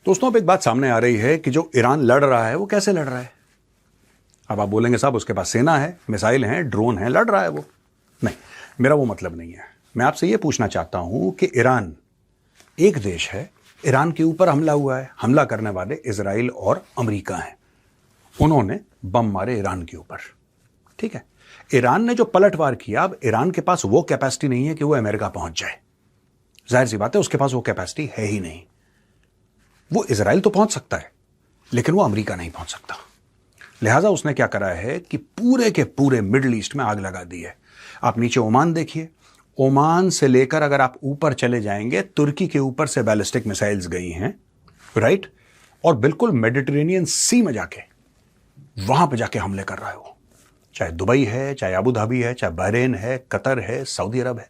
दोस्तों, अब एक बात सामने आ रही है कि जो ईरान लड़ रहा है वो कैसे लड़ रहा है। अब आप बोलेंगे साहब उसके पास सेना है, मिसाइल हैं, ड्रोन है, लड़ रहा है वो। नहीं, मेरा वो मतलब नहीं है। मैं आपसे ये पूछना चाहता हूं कि ईरान एक देश है, ईरान के ऊपर हमला हुआ है, हमला करने वाले इजराइल और अमेरिका हैं। उन्होंने बम मारे ईरान के ऊपर, ठीक है। ईरान ने जो पलटवार किया, अब ईरान के पास वो कैपेसिटी नहीं है कि वो अमेरिका पहुंच जाए। जाहिर सी बात है, उसके पास वो कैपेसिटी है ही नहीं। वो इजराइल तो पहुंच सकता है, लेकिन वो अमेरिका नहीं पहुंच सकता। लिहाजा उसने क्या करा है कि पूरे के पूरे मिडिल ईस्ट में आग लगा दी है। आप नीचे ओमान देखिए, ओमान से लेकर अगर आप ऊपर चले जाएंगे, तुर्की के ऊपर से बैलिस्टिक मिसाइल्स गई हैं, राइट, और बिल्कुल मेडिटेरेनियन सी में जाके वहां पे जाके हमले कर रहा है वो। चाहे दुबई है, चाहे अबू धाबी है, चाहे बहरेन है, कतर है, सऊदी अरब है,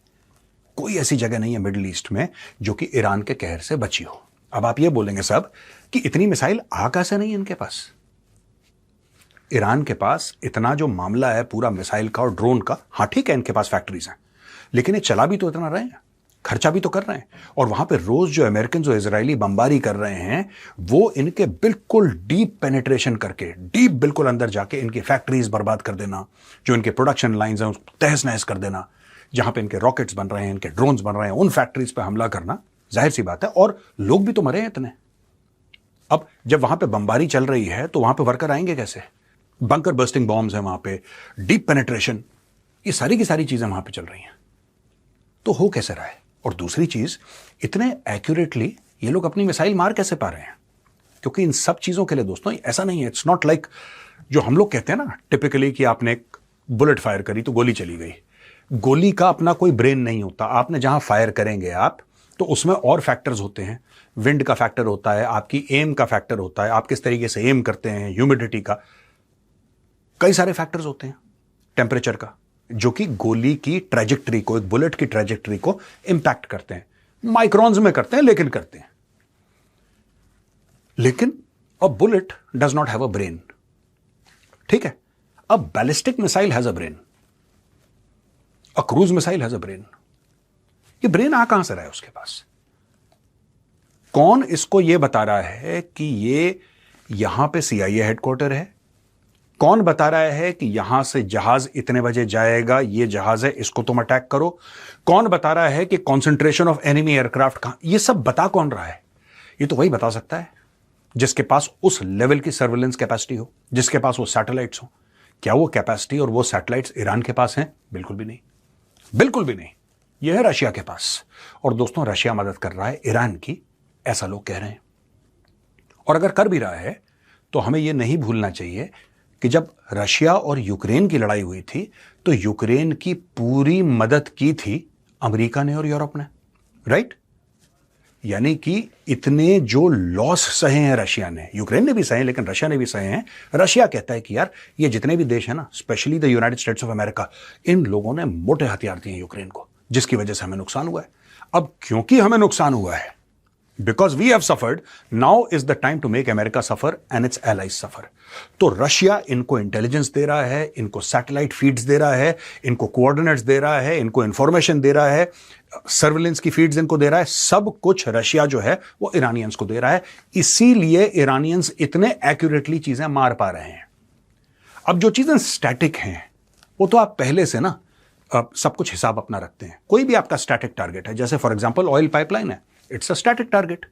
कोई ऐसी जगह नहीं है मिडिल ईस्ट में जो कि ईरान के कहर से बची हो। अब आप ये बोलेंगे सब कि इतनी मिसाइल आ कैसे नहीं इनके पास। ईरान के पास इतना जो मामला है पूरा मिसाइल का और ड्रोन का, हां ठीक है इनके पास फैक्ट्रीज हैं, लेकिन ये चला भी तो इतना रहे हैं, खर्चा भी तो कर रहे हैं। और वहां पे रोज जो अमेरिकन जो इजरायली बमबारी कर रहे हैं, वो इनके बिल्कुल डीप पेनिट्रेशन करके, डीप बिल्कुल अंदर जाके इनकी फैक्ट्रीज बर्बाद कर देना, जो इनके प्रोडक्शन लाइंस हैं उसको तहस नहस कर देना, जहां पे इनके रॉकेट्स बन रहे हैं, इनके ड्रोन्स बन रहे हैं, उन फैक्ट्रीज पे हमला करना। जाहिर सी बात है, और लोग भी तो मरे हैं इतने। अब जब वहां पे बमबारी चल रही है तो वहां पे वर्कर आएंगे कैसे? बंकर बर्स्टिंग बॉम्ब्स हैं वहां पे, डीप पेनिट्रेशन, ये सारी की सारी चीजें वहां पे चल रही हैं। तो हो कैसे रहा है? और दूसरी चीज, इतने एक्यूरेटली ये लोग अपनी मिसाइल मार कैसे पा रहे हैं? क्योंकि इन सब चीजों के लिए दोस्तों ऐसा नहीं है, इट्स नॉट लाइक जो हम लोग कहते हैं ना टिपिकली कि आपने एक बुलेट फायर करी तो गोली चली गई। गोली का अपना कोई ब्रेन नहीं होता। आपने जहां फायर करेंगे आप, तो उसमें और फैक्टर्स होते हैं। विंड का फैक्टर होता है, आपकी एम का फैक्टर होता है, आप किस तरीके से एम करते हैं, ह्यूमिडिटी का, कई सारे फैक्टर्स होते हैं, टेम्परेचर का, जो कि गोली की ट्रेजेक्टरी को, एक बुलेट की ट्रेजेक्टरी को इंपैक्ट करते हैं। माइक्रोन्स में करते हैं, लेकिन करते हैं। लेकिन a bullet does not have a brain, ठीक है। A ballistic missile has a brain, a cruise missile has a brain. ये ब्रेन आ कहां से रहा है उसके पास? कौन इसको ये बता रहा है कि ये यहां पे सीआईए हेडक्वार्टर है? कौन बता रहा है कि यहां से जहाज इतने बजे जाएगा, ये जहाज है, इसको तुम अटैक करो? कौन बता रहा है कि कॉन्सेंट्रेशन ऑफ एनिमी एयरक्राफ्ट कहां? ये सब बता कौन रहा है? ये तो वही बता सकता है जिसके पास उस लेवल की सर्विलेंस कैपेसिटी हो, जिसके पास वो सैटेलाइट्स हो। क्या वो कैपेसिटी और वो सैटेलाइट्स ईरान के पास हैं? बिल्कुल भी नहीं, बिल्कुल भी नहीं। यह है रशिया के पास। और दोस्तों, रशिया मदद कर रहा है ईरान की, ऐसा लोग कह रहे हैं। और अगर कर भी रहा है तो हमें यह नहीं भूलना चाहिए कि जब रशिया और यूक्रेन की लड़ाई हुई थी तो यूक्रेन की पूरी मदद की थी अमेरिका ने और यूरोप ने, राइट। यानी कि इतने जो लॉस सहे हैं रशिया ने, यूक्रेन ने भी सहे, लेकिन रशिया ने भी सहे हैं। रशिया कहता है कि यार ये जितने भी देश हैं ना, specially the United States of America, इन लोगों ने मोटे हथियार दिए यूक्रेन को, जिसकी वजह से हमें नुकसान हुआ है। अब क्योंकि हमें नुकसान हुआ है, because we have suffered, now is the time to make America suffer and its allies suffer. तो रशिया इनको इंटेलिजेंस दे रहा है, इनको सैटेलाइट फीड्स दे रहा है, इनको कोऑर्डिनेट्स दे रहा है, इनको इंफॉर्मेशन दे रहा है, सर्विलेंस की फीड्स इनको दे रहा है। सब कुछ रशिया जो है वो ईरानियंस को दे रहा है। इसीलिए ईरानियंस इतने एक्यूरेटली चीजें मार पा रहे हैं। अब जो चीजें स्टैटिक हैं वो तो आप पहले से ना सब कुछ हिसाब अपना रखते हैं। कोई भी आपका स्टैटिक टारगेट है, जैसे फॉर एग्जांपल ऑयल पाइपलाइन है, इट्स अ स्टैटिक टारगेट,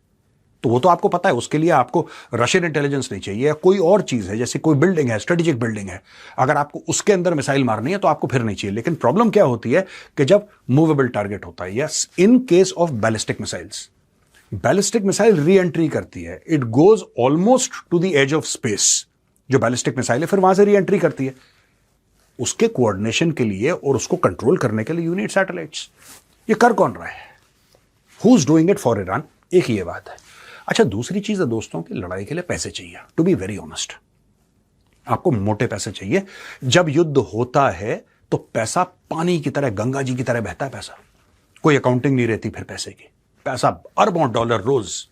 तो वो तो आपको पता है, उसके लिए आपको रशियन इंटेलिजेंस नहीं चाहिए। या कोई और चीज है, जैसे कोई बिल्डिंग है, स्ट्रेटेजिक बिल्डिंग है, अगर आपको उसके अंदर मिसाइल मारनी है तो आपको फिर नहीं चाहिए। लेकिन प्रॉब्लम क्या होती है कि जब मूवेबल टारगेट होता है, yes, in case of ballistic missiles, ballistic missile reentry करती है, it goes almost to the edge of space. जो बैलिस्टिक मिसाइल है फिर वहां से री एंट्री करती है। उसके कोऑर्डिनेशन के लिए और उसको कंट्रोल करने के लिए यू नीड सैटेलाइट्स। ये कर कौन रहा है? Who is doing it for Iran? एक ही ये बात है। अच्छा, दूसरी चीज है दोस्तों की लड़ाई के लिए पैसे चाहिए। टू बी वेरी ऑनेस्ट, आपको मोटे पैसे चाहिए। जब युद्ध होता है तो पैसा पानी की तरह, गंगा जी की तरह बहता है पैसा। कोई अकाउंटिंग नहीं रहती फिर पैसे की। पैसा अरबों डॉलर रोज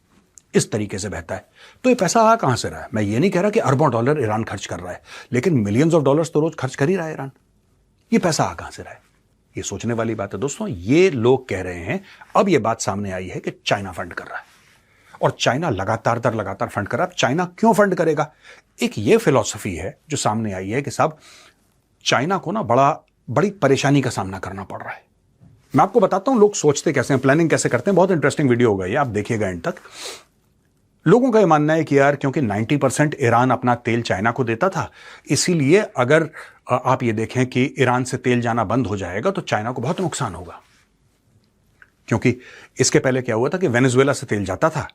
इस तरीके से बहता है। तो ये पैसा आ कहां से रहा है? मैं ये नहीं कह रहा कि अरबों डॉलर ईरान खर्च कर रहा है, लेकिन मिलियंस ऑफ डॉलर्स तो रोज खर्च कर ही रहा है ईरान। ये पैसा आ कहां से रहा है? ये सोचने वाली बात है दोस्तों। ये लोग कह रहे हैं, अब ये बात सामने आई है कि चाइना फंड कर रहा है। और चाइना लगातार दर लगातार फंड कर रहा है। चाइना क्यों फंड करेगा? एक ये फिलॉसफी है जो सामने आई है कि साहब चाइना को ना बड़ी परेशानी का सामना करना पड़ रहा है। मैं आपको बताता हूं लोग सोचते कैसे हैं, प्लानिंग कैसे करते हैं। बहुत इंटरेस्टिंग वीडियो होगा ये, आप देखिएगा एंड तक। लोगों का यह मानना है कि यार क्योंकि 90% ईरान अपना तेल चाइना को देता था, इसीलिए अगर आप ये देखें कि ईरान से तेल जाना बंद हो जाएगा तो चाइना को बहुत नुकसान होगा। क्योंकि इसके पहले क्या हुआ था कि वेनेजुएला से तेल जाता था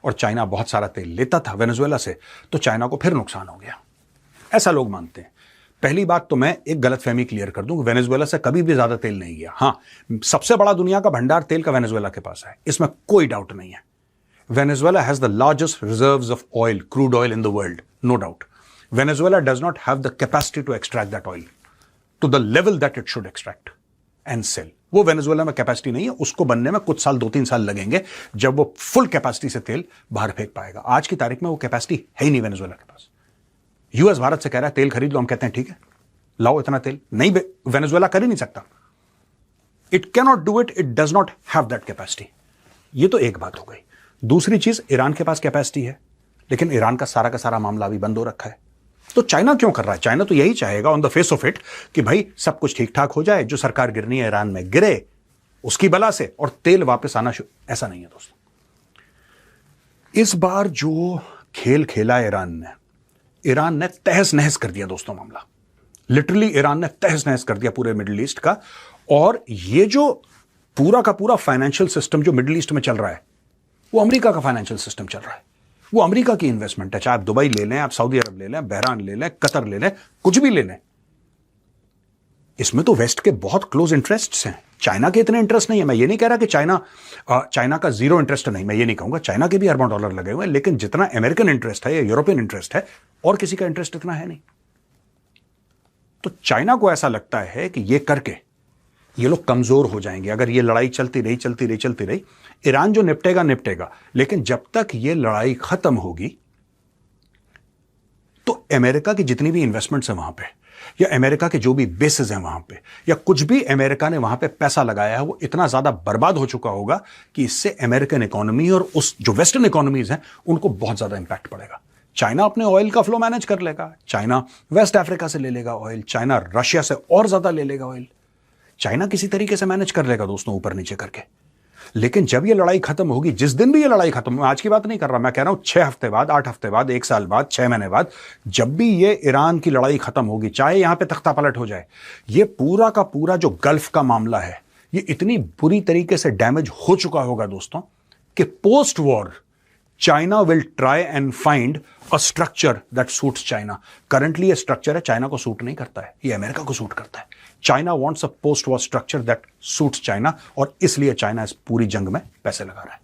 और चाइना बहुत सारा तेल लेता था वेनेजुएला से, तो चाइना को फिर नुकसान हो गया। ऐसा लोग मानते हैं। पहली बात तो मैं एक गलतफहमी क्लियर कर दूं, वेनेजुएला से कभी भी ज्यादा तेल नहीं गया। हां, सबसे बड़ा दुनिया का भंडार तेल का वेनेजुएला के पास है, इसमें कोई डाउट नहीं है। Venezuela has the largest reserves of oil, crude oil in the world, no doubt. Venezuela does not have the capacity to extract that oil to the level that it should extract and sell. वो Venezuela में capacity नहीं है, उसको बनने में कुछ साल 2-3 साल लगेंगे जब वो फुल कैपेसिटी से तेल बाहर फेंक पाएगा। आज की तारीख में वो कैपेसिटी है ही नहीं वेनेजुएला के पास। यूएस भारत से कह रहा है तेल खरीद लो, हम कहते हैं ठीक है लाओ इतना तेल, नहीं वेनेजुएला कर ही नहीं सकता। It cannot do it, it does not have that capacity. ये तो एक बात हो गई। दूसरी चीज, ईरान के पास कैपेसिटी है लेकिन ईरान का सारा मामला अभी बंद हो रखा है। तो चाइना क्यों कर रहा है? चाइना तो यही चाहेगा on the face of it कि भाई सब कुछ ठीक ठाक हो जाए, जो सरकार गिरनी है ईरान में गिरे उसकी बला से और तेल वापस आना शुरू। ऐसा नहीं है दोस्तों। इस बार जो खेल खेला ईरान ने तहस नहस कर दिया दोस्तों मामला। लिटरली ईरान ने तहस नहस कर दिया पूरे मिडिल ईस्ट का। और ये जो पूरा का पूरा फाइनेंशियल सिस्टम जो मिडिल ईस्ट में चल रहा है वो अमेरिका का फाइनेंशियल सिस्टम चल रहा है, वो अमेरिका की इन्वेस्टमेंट है। चाहे आप दुबई ले लें, आप सऊदी अरब ले लें, बहरान ले लें, कतर ले लें, कुछ भी ले लें, इसमें तो वेस्ट के बहुत क्लोज इंटरेस्ट्स हैं। चाइना के इतने इंटरेस्ट नहीं है। मैं ये नहीं कह रहा कि चाइना का जीरो इंटरेस्ट नहीं, मैं ये नहीं कहूंगा। चाइना के भी अरबों डॉलर लगे हुए हैं, लेकिन जितना अमेरिकन इंटरेस्ट है या यूरोपियन इंटरेस्ट है और किसी का इंटरेस्ट इतना है नहीं। तो चाइना को ऐसा लगता है कि ये करके ये लोग कमजोर हो जाएंगे। अगर ये लड़ाई चलती रही, ईरान जो निपटेगा, लेकिन जब तक ये लड़ाई खत्म होगी तो अमेरिका की जितनी भी इन्वेस्टमेंट्स हैं वहां पे, या अमेरिका के जो भी बेसेस हैं वहां पे, या कुछ भी अमेरिका ने वहां पे पैसा लगाया है, वो इतना ज्यादा बर्बाद हो चुका होगा कि इससे अमेरिकन इकोनॉमी और उस जो वेस्टर्न इकोनॉमीज हैं उनको बहुत ज्यादा इंपैक्ट पड़ेगा। चाइना अपने ऑयल का फ्लो मैनेज कर लेगा, चाइना वेस्ट अफ्रीका से ले लेगा ऑयल, चाइना रशिया से और ज्यादा ले लेगा ऑयल, चाइना किसी तरीके से मैनेज कर लेगा दोस्तों ऊपर नीचे करके। लेकिन जब ये लड़ाई खत्म होगी, जिस दिन भी ये लड़ाई खत्म, मैं आज की बात नहीं कर रहा, मैं कह रहा हूं 6 हफ्ते बाद, 8 हफ्ते बाद, 1 साल बाद, 6 महीने बाद, जब भी ये ईरान की लड़ाई खत्म होगी, चाहे यहां पे तख्ता पलट हो जाए, ये पूरा का पूरा जो गल्फ का मामला है ये इतनी बुरी तरीके से डैमेज हो चुका होगा दोस्तों कि post war China will try and find a structure that suits China. Currently ये स्ट्रक्चर है चाइना को सूट नहीं करता है, ये अमेरिका को सूट करता है। China wants a post war structure that suits China, और इसलिए चाइना इस पूरी जंग में पैसे लगा रहा है।